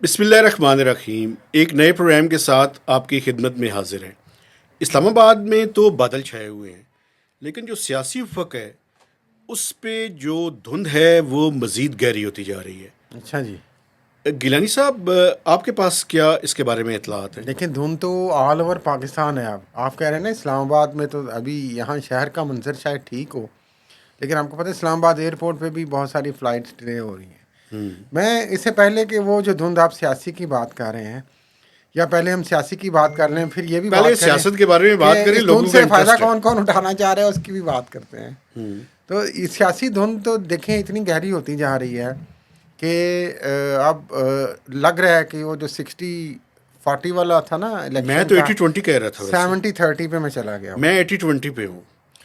बिस्मिल्लाहिर्रहमानिर्रहीम। एक नए प्रोग्राम के साथ आपकी खिदमत में हाजिर हैं। इस्लामाबाद में तो बादल छाए हुए हैं, लेकिन जो सियासी उफ़क़ है उस पे जो धुंध है वो मज़ीद गहरी होती जा रही है। अच्छा जी। गिलानी साहब, आपके पास क्या इसके बारे में इत्तलात है? देखिए, धुंध तो ऑल ओवर पाकिस्तान है। आप कह रहे हैं ना इस्लामाबाद में, तो अभी यहाँ शहर का मंजर शायद ठीक हो, लेकिन आपको पता है इस्लामाबाद एयरपोर्ट पे भी बहुत सारी फ़्लाइट्स डिले हो रही हैं। मैं इससे पहले कि वो जो धुंध आप सियासी की बात कर रहे हैं, या पहले हम सियासी की बात कर लें, फिर ये भी पहले बात करें सियासत के बारे में बात कि करें, इस धुंध लोगों का से फ़ायदा इंटरेस्ट है। कौन कौन उठाना चाह रहा है उसकी भी बात करते हैं। तो ये सियासी धुंध तो देखें इतनी गहरी होती जा रही है कि अब लग रहा है कि वो जो 60-40 वाला था ना मैं इलेक्शन तो का, 80-20 कह रहा था। वैसे 70-30 पे मैं चला गया हूँ। मैं 80-20 पे हूँ,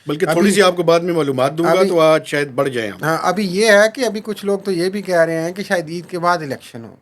बल्कि थोड़ी अभी सी आपको बाद में मालूमात दूंगा अभी तो आज शायद बढ़ जाए हम। हाँ, अभी ये है कि अभी कुछ लोग तो ये भी कह रहे हैं कि शायद ईद के बाद इलेक्शन हो।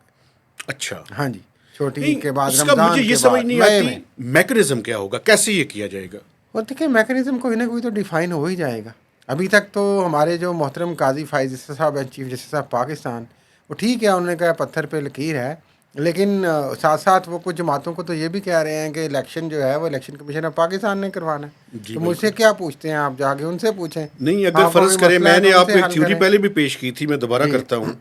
अच्छा, हाँ जी, छोटी नहीं ईद के बाद, उसका मुझे रमज़ान ये के समझ बाद, नहीं मई आती में। मैकेनिज्म क्या होगा, कैसे ये किया जाएगा। और देखिए, मैकेनिज्म कोई ना कोई तो डिफ़ाइन हो ही जाएगा। अभी तक तो हमारे जो मोहतरम काजी फ़ाइज़ जस्टिस साहब हैं, चीफ जस्टिस साहब पाकिस्तान, वो ठीक है, उन्होंने कहा पत्थर पे लकीर है, लेकिन साथ साथ वो कुछ जमातों को तो ये भी कह रहे हैं कि इलेक्शन जो है वो इलेक्शन कमीशन ऑफ पाकिस्तान ने करवाना है। जी तो मुझसे बिल्कुल। क्या पूछते हैं आप, जाके उनसे पूछें। नहीं, अगर आपको फ़र्ज़ कोई करें, मसला है मैंने तो आपको उनसे एक हल थ्योरी करें। पहले भी पेश की थी, मैं दोबारा जी करता हूँ।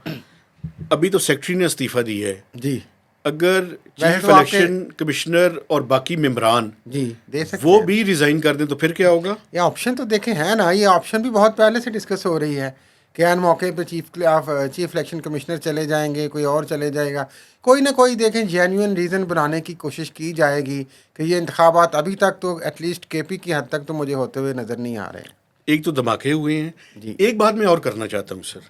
अभी तो सेक्रेटरी ने इस्तीफ़ा दी है। जी। अगर वैसे चीफ तो आपके इलेक्शन कमिश्नर और बाकी मेंबरान जी दे सकते वो हैं। भी रिज़ाइन कर दें तो फिर क्या होगा? ये ऑप्शन तो देखें है ना, ये ऑप्शन भी बहुत पहले से डिस्कस हो रही है कि हर मौके पे चीफ इलेक्शन कमिश्नर चले जाएंगे, कोई और चले जाएगा, कोई ना कोई देखें जेन्युइन रीज़न बनाने की कोशिश की जाएगी कि ये इंतखाबात अभी तक तो एटलीस्ट केपी की हद तक तो मुझे होते हुए नज़र नहीं आ रहे हैं। एक तो धमाके हुए हैं। जी एक बात मैं और करना चाहता हूँ सर,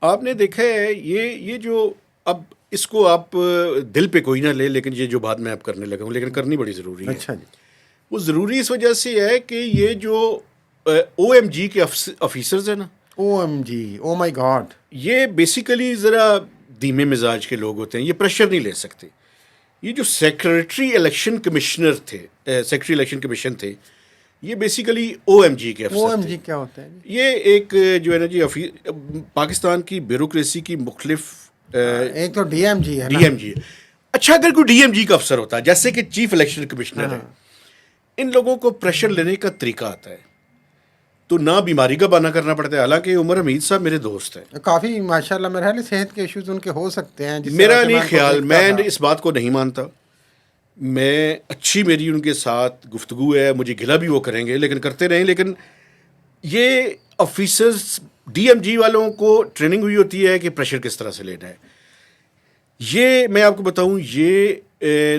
आपने देखा है ये जो अब इसको आप दिल पे कोई ना ले, लेकिन ये जो बात मैं अब करने लगा हूँ, लेकिन करनी बड़ी ज़रूरी है। अच्छा जी। वो ज़रूरी इस वजह से है कि ये जो OMG के ऑफिसर्स हैं ना, OMG, ओ माई गॉड। ये बेसिकली ज़रा धीमे मिजाज के लोग होते हैं, ये प्रेशर नहीं ले सकते। ये जो सेक्रेटरी इलेक्शन कमिश्नर थे, सेक्रेटरी इलेक्शन कमीशन थे, ये बेसिकली OMG के अफसर थे। OMG क्या होता है जी? ये एक जो है ना जी, पाकिस्तान की ब्यूरोक्रेसी की मुख्तलिफ एक तो DMG है ना। DMG है। अच्छा, अगर कोई DMG का अफसर होता है, जैसे कि चीफ इलेक्शन कमिश्नर है, इन लोगों को प्रेशर लेने का तरीका आता है, तो ना बीमारी का बहाना करना पड़ता है। हालांकि उमर हमीद साहब मेरे दोस्त हैं, काफ़ी माशाल्लाह मेरे ख्याल सेहत के इश्यूज उनके हो सकते हैं, जिस तरह मेरा से नहीं मैं उनको ख्याल, देखता मैं था। इस बात को नहीं मानता। मैं अच्छी मेरी उनके साथ गुफ्तगू है, मुझे गिला भी वो करेंगे, लेकिन करते रहें। लेकिन ये ऑफिसर्स DMG वालों को ट्रेनिंग हुई होती है कि प्रेशर किस तरह से लेना है। ये मैं आपको बताऊं, ये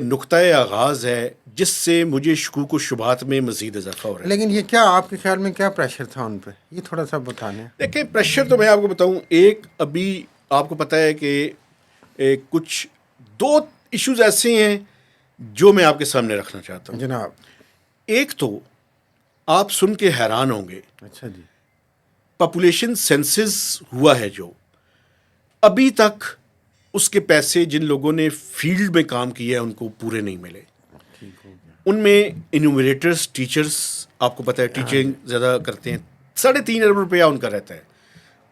नुक्ता आगाज़ है जिससे मुझे शकूक व शुबहात में मज़ीद इजाफा हो रहा है। लेकिन ये क्या आपके ख्याल में क्या प्रेशर था उन पे, ये थोड़ा सा बताने। देखिए, प्रेशर तो मैं आपको बताऊं, एक अभी आपको पता है कि कुछ दो इश्यूज ऐसे हैं जो मैं आपके सामने रखना चाहता हूं। जनाब। एक तो आप सुन के हैरान होंगे, अच्छा जी। पॉपुलेशन सेंसस हुआ है जो, अभी तक उसके पैसे जिन लोगों ने फील्ड में काम किया है उनको पूरे नहीं मिले। ठीक हो गया। उनमें इन्यूमरेटर्स, टीचर्स, आपको पता है टीचिंग ज़्यादा करते हैं, 3.5 अरब रुपया उनका रहता है।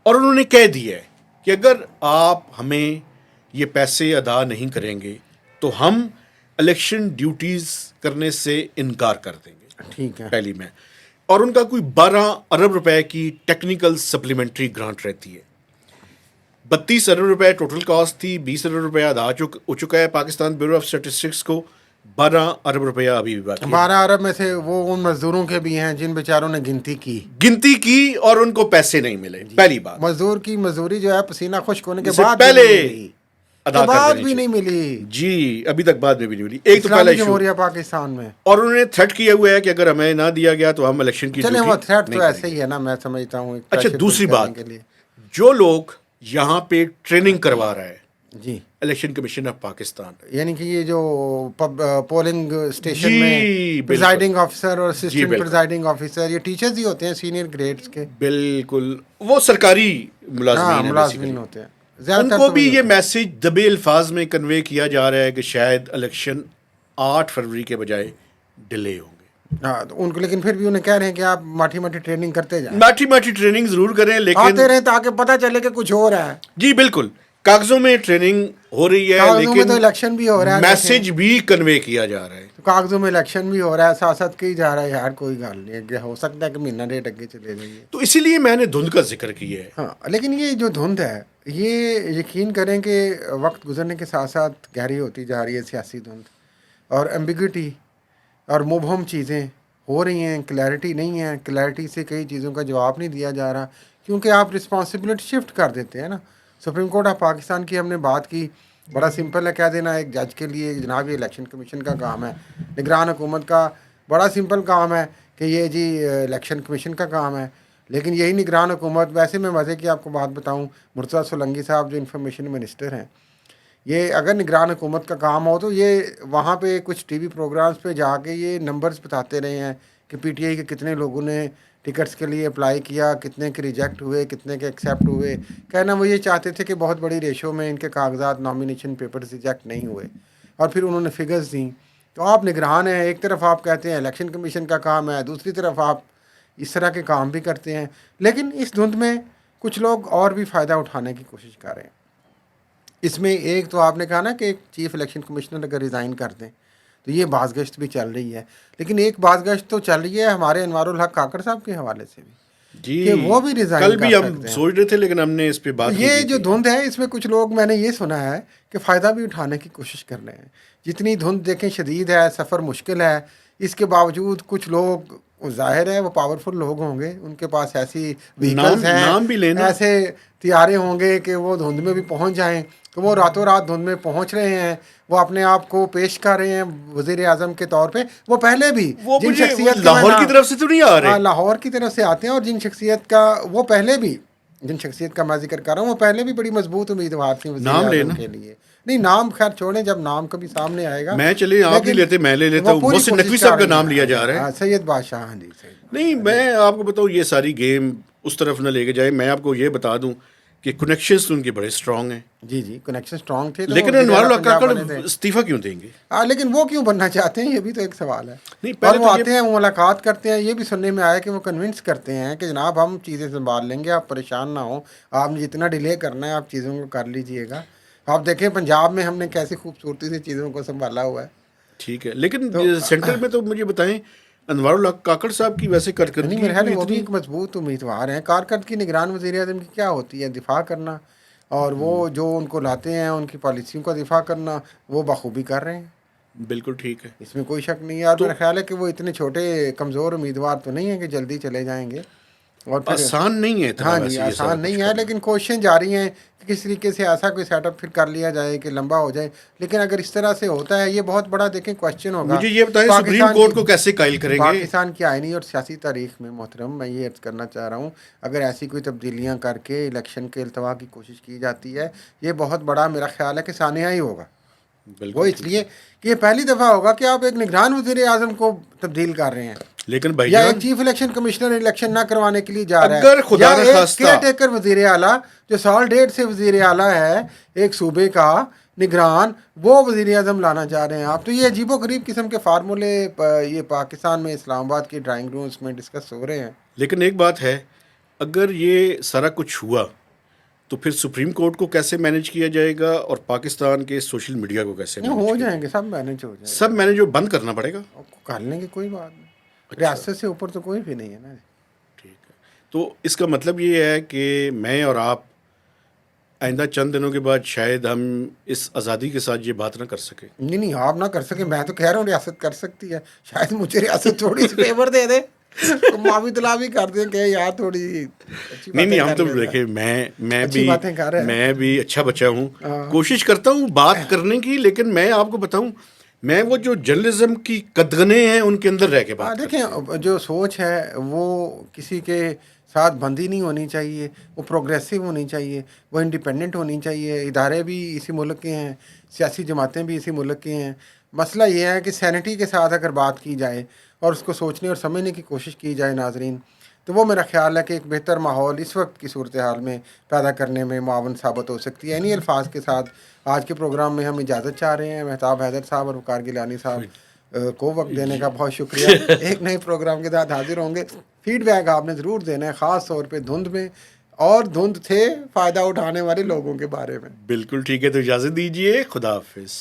और उन्होंने कह दिया है कि अगर आप हमें ये पैसे अदा नहीं करेंगे तो हम इलेक्शन ड्यूटीज़ करने से इनकार कर देंगे। ठीक है। पहली में, और उनका कोई 12 अरब रुपए की टेक्निकल सप्लीमेंट्री ग्रांट रहती है। 32 अरब रुपए टोटल कॉस्ट थी, 20 अरब रुपया अदा हो चुका है पाकिस्तान ब्यूरो ऑफ स्टैटिस्टिक्स को, 12 अरब रुपया अभी भी बाकी है। 12 अरब में से वो उन मजदूरों के भी हैं जिन बेचारों ने गिनती की और उनको पैसे नहीं मिले। पहली बात, मजदूर की मजदूरी जो है पसीना खुश्क होने के इससे बाद पहले भी नहीं मिली। अदा के कर बाद देनी भी नहीं चाहिए। मिली। जी, अभी तक बाद में भी नहीं मिली। एक तो पहला इस्लामी इशू, जमहूरिया पाकिस्तान में। और उन्होंने थ्रेट किया हुआ है कि अगर हमें ना दिया गया तो हम इलेक्शन की चले, ड्यूटी वो थ्रेट नहीं तो ऐसे करेंगे। ही है ना, मैं समझता हूँ एक अच्छा, pressure दूसरी build बात, करने के लिए। जो लोग यहाँ पे ट्रेनिंग करवा रहा है जी, इलेक्शन कमीशन ऑफ पाकिस्तान, यानी कि ये जो पोलिंग स्टेशन जी, में बिल्कुल। प्रिजाइडिंग ऑफिसर और जी, असिस्टेंट बिल्कुल। प्रिजाइडिंग ऑफिसर, ये टीचर्स ही होते हैं सीनियर ग्रेड्स के। बिल्कुल, वो सरकारी मुलाजमीन हाँ, है मुलाजमीन बेसिकली। होते हैं ज़्यादातर, उनको तो भी वही ये होते हैं। मैसेज दबे अल्फाज में कन्वे किया जा रहा है कि शायद इलेक्शन 8 फरवरी के बजाय डिले होंगे। हाँ, तो उनको, लेकिन फिर भी उन्हें कह रहे हैं कि आप माठी माठी ट्रेनिंग करते जाएं, माठी माठी ट्रेनिंग जरूर करें, लेकिन आते रहे ताकि पता चले कि कुछ हो रहा है। जी बिल्कुल, कागजों में ट्रेनिंग हो रही है, कागजों में लेकिन तो इलेक्शन भी हो रहा है, मैसेज भी कन्वे किया जा रहा है। तो कागजों में इलेक्शन भी हो रहा है, साथ साथ कही जा रहा है यार कोई गल नहीं है, हो सकता है कि महीना डेढ़ अगे चले जाइए। तो इसीलिए मैंने धुंध का जिक्र किया है। हाँ, लेकिन ये जो धुंध है, ये यकीन करें कि वक्त गुजरने के साथ साथ गहरी होती जा रही है सियासी धुंध, और एम्बिग्विटी और मुबहम चीज़ें हो रही हैं, क्लैरिटी नहीं है, क्लैरिटी से कई चीज़ों का जवाब नहीं दिया जा रहा, क्योंकि आप रिस्पॉन्सिबिलिटी शिफ्ट कर देते हैं ना। सुप्रीम कोर्ट ऑफ पाकिस्तान की हमने बात की, बड़ा सिंपल है कह देना एक जज के लिए, जनाब ये इलेक्शन कमीशन का काम है, निगरान हुकूमत का बड़ा सिंपल काम है कि ये जी इलेक्शन कमीशन का काम है। लेकिन यही निगरान हुकूमत, वैसे मैं मज़े की आपको बात बताऊँ, मुर्तज़ा सोलंकी साहब जो इंफॉर्मेशन मिनिस्टर हैं, ये अगर निगरान हुकूमत का काम हो तो ये वहाँ पे कुछ टीवी प्रोग्राम्स पे जाके ये नंबर्स बताते रहे हैं कि पीटीआई के कितने लोगों ने टिकट्स के लिए अप्लाई किया, कितने के रिजेक्ट हुए, कितने के एक्सेप्ट हुए। कहना वो ये चाहते थे कि बहुत बड़ी रेशो में इनके कागजात, नॉमिनेशन पेपर्स रिजेक्ट नहीं हुए, और फिर उन्होंने फिगर्स दी। तो आप निगरान हैं, एक तरफ आप कहते हैं इलेक्शन कमीशन का काम है, दूसरी तरफ आप इस तरह के काम भी करते हैं। लेकिन इस धुंध में कुछ लोग और भी फ़ायदा उठाने की कोशिश कर रहे हैं। इसमें एक तो आपने कहा ना कि एक चीफ इलेक्शन कमिश्नर अगर रिज़ाइन कर दें तो ये बाज़गश्त भी चल रही है, लेकिन एक बाज़गश्त तो चल रही है हमारे अनवारुल हक काकड़ साहब के हवाले से भी जी, कि वो भी रिज़ाइन कल भी कर हम सकते हैं। सोच रहे थे, लेकिन हमने इस पे बात तो नहीं ये की जो थी। धुंध है, इसमें कुछ लोग मैंने ये सुना है कि फ़ायदा भी उठाने की कोशिश कर रहे हैं। जितनी धुंध देखें शदीद है, सफ़र मुश्किल है, इसके बावजूद कुछ लोग, ज़ाहिर है वो पावरफुल लोग होंगे, उनके पास ऐसी व्हीकल्स नाम भी हैं, लेना। ऐसे तियारे होंगे कि वो धुंध में भी पहुंच जाएं, तो वो रातों रात धुंध में पहुंच रहे हैं, वो अपने आप को पेश कर रहे हैं वज़ीर आज़म के तौर पे। वो पहले भी वो जिन मुझे शख्सियत का लाहौर मैं की नाम- तरफ से तो नहीं आ रहे। हाँ, लाहौर की तरफ से आते हैं, और जिन शख्सियत का वो पहले भी, जिन शख्सियत का मैं जिक्र कर रहा हूँ, वो पहले भी बड़ी मजबूत उम्मीदवार थी वज़ीर नाम आज़म लेना। के लिए। नहीं, नाम खैर छोड़ें, जब नाम कभी सामने आएगा। मैं चले आप नहीं लेकिन लेते, मैं ले लेता वो हूँ। पूरी मोहसिन कोशिश नकवी कर साहब का रही नाम हैं। लिया जा रहा है। हाँ, सैयद बादशाह, हाँ जी, सैयद। नहीं, मैं आपको बताऊँ ये सारी गेम उस तरफ न लेके जाए। मैं आपको ये बता दूं कि कनेक्शंस उनके बड़े स्ट्रांग हैं, जी जी, कनेक्शन स्ट्रांग थे तो लेकिन वो वज़ीर आला अनवारुल हक पंजाब बने थे। काकड़ इस्तीफा क्यों देंगे? हाँ, लेकिन वो क्यों बनना चाहते हैं, ये भी तो एक सवाल है। नहीं, और पहले वो तो आते हैं, वो मुलाकात करते हैं, ये भी सुनने में आया कि वो कन्विंस करते हैं कि जनाब हम चीज़ें संभाल लेंगे, आप परेशान ना हो, आपने जितना डिले करना है आप चीज़ों को कर लीजिएगा। आप देखें पंजाब में हमने कैसी खूबसूरती से चीज़ों को संभाला हुआ है। ठीक है, लेकिन तो सेंटर में तो मुझे बताएं, अनवारुल हक काकड़ साहब की वैसे नहीं, कारकर्दगी मेरे ख्याल कोई में वो भी इतनी। एक मजबूत उम्मीदवार हैं। कारकर्द की निगरान वज़ीर आज़म की क्या होती है, दिफा करना, और वो जो उनको लाते हैं उनकी पॉलिसियों का दिफा करना, वो बखूबी कर रहे हैं, बिल्कुल ठीक है। इसमें कोई शक नहीं है। और तो मेरा ख्याल है कि वो इतने छोटे कमज़ोर उम्मीदवार तो नहीं है कि जल्दी चले जाएंगे। और फिर आसान नहीं है इतना हाँ जी, वैसे ये सारा आसान कुछ नहीं है, करना। लेकिन कोशिशें जारी हैं कि किस तरीके से ऐसा कोई सेटअप फिर कर लिया जाए कि लंबा हो जाए। लेकिन अगर इस तरह से होता है, ये बहुत बड़ा देखें क्वेश्चन होगा मुझे ये बताएं, सुप्रीम पाकिस्तान कोर्ट की, को कैसे कायल करेंगे? पाकिस्तान की आइनी और सियासी तारीख में। मोहतरम, मैं ये अर्ज़ करना चाह रहा हूँ, अगर ऐसी कोई तब्दीलियाँ करके इलेक्शन के अल्तवा की कोशिश की जाती है, ये बहुत बड़ा मेरा ख्याल है कि सानिया ही होगा। वो बिल्कुल ठीक इसलिए है। कि ये पहली दफ़ा होगा कि आप एक निगरान वज़ीर आज़म को तब्दील कर रहे हैं, लेकिन या भाईजान, एक चीफ इलेक्शन कमिश्नर इलेक्शन ना करवाने के लिए जा रहा अगर है, खुदा या न एक खास्ता केयर टेकर वजीर आला जो साल डेढ़ से वजीर आला है एक सूबे का निगरान, वो वजीर आजम लाना चाह रहे हैं आप, तो ये अजीबो गरीब किस्म के फार्मूले ये पाकिस्तान में इस्लामाबाद के ड्राइंग रूम्स में डिस्कस हो रहे हैं। लेकिन एक बात है, अगर ये सारा कुछ हुआ तो फिर सुप्रीम कोर्ट को कैसे मैनेज किया जाएगा और पाकिस्तान के सोशल मीडिया को कैसे नहीं, मैनेज हो किया जाएंगे, सब मैनेज हो जाएंगे, सब मैनेज हो, बंद करना पड़ेगा। कर लेंगे, कोई बात नहीं। अच्छा, रियासत से ऊपर तो कोई भी नहीं है ना। ठीक है। तो इसका मतलब ये है कि मैं और आप आइंदा चंद दिनों के बाद शायद हम इस आज़ादी के साथ ये बात ना कर सके। नहीं नहीं, आप ना कर सके, मैं तो कह रहा हूँ रियासत कर सकती है, शायद मुझे रियासत थोड़ी सी फेवर दे दे तो मावी तलावी कर दें कि यार थोड़ी अच्छी नहीं नहीं, बातें हम कर तो लेते हैं। देखिए, मैं अच्छी बातें कर रहे हैं। मैं भी अच्छा बच्चा हूँ, हाँ। कोशिश करता हूँ बात करने की, लेकिन मैं आपको बताऊँ, मैं वो जो जर्नलिज्म की कदगने हैं उनके अंदर रह के हाँ, बात करता हूँ। देखें, जो सोच है वो किसी के साथ बंदी नहीं होनी चाहिए, वो प्रोग्रेसिव होनी चाहिए, वो इंडिपेंडेंट होनी चाहिए। इदारे भी इसी मुल्क के हैं, सियासी जमातें भी इसी मुल्क के हैं। मसला ये है कि सैनिटी के साथ अगर बात की जाए और उसको सोचने और समझने की कोशिश की जाए नाजरीन, तो वो मेरा ख्याल है कि एक बेहतर माहौल इस वक्त की सूरत हाल में पैदा करने में मुआवन साबित हो सकती है। इन्हीं अल्फाज के साथ आज के प्रोग्राम में हम इजाज़त चाह रहे हैं। मेहताब हैदर साहब और वकार गिलानी साहब को वक्त देने का बहुत शुक्रिया। एक नए प्रोग्राम के साथ हाजिर होंगे। फीडबैक आपने ज़रूर देना है, ख़ास तौर पे धुंध में और धुंध थे फ़ायदा उठाने वाले लोगों के बारे में। बिल्कुल ठीक है, तो इजाज़त दीजिए, खुदा हाफिज़।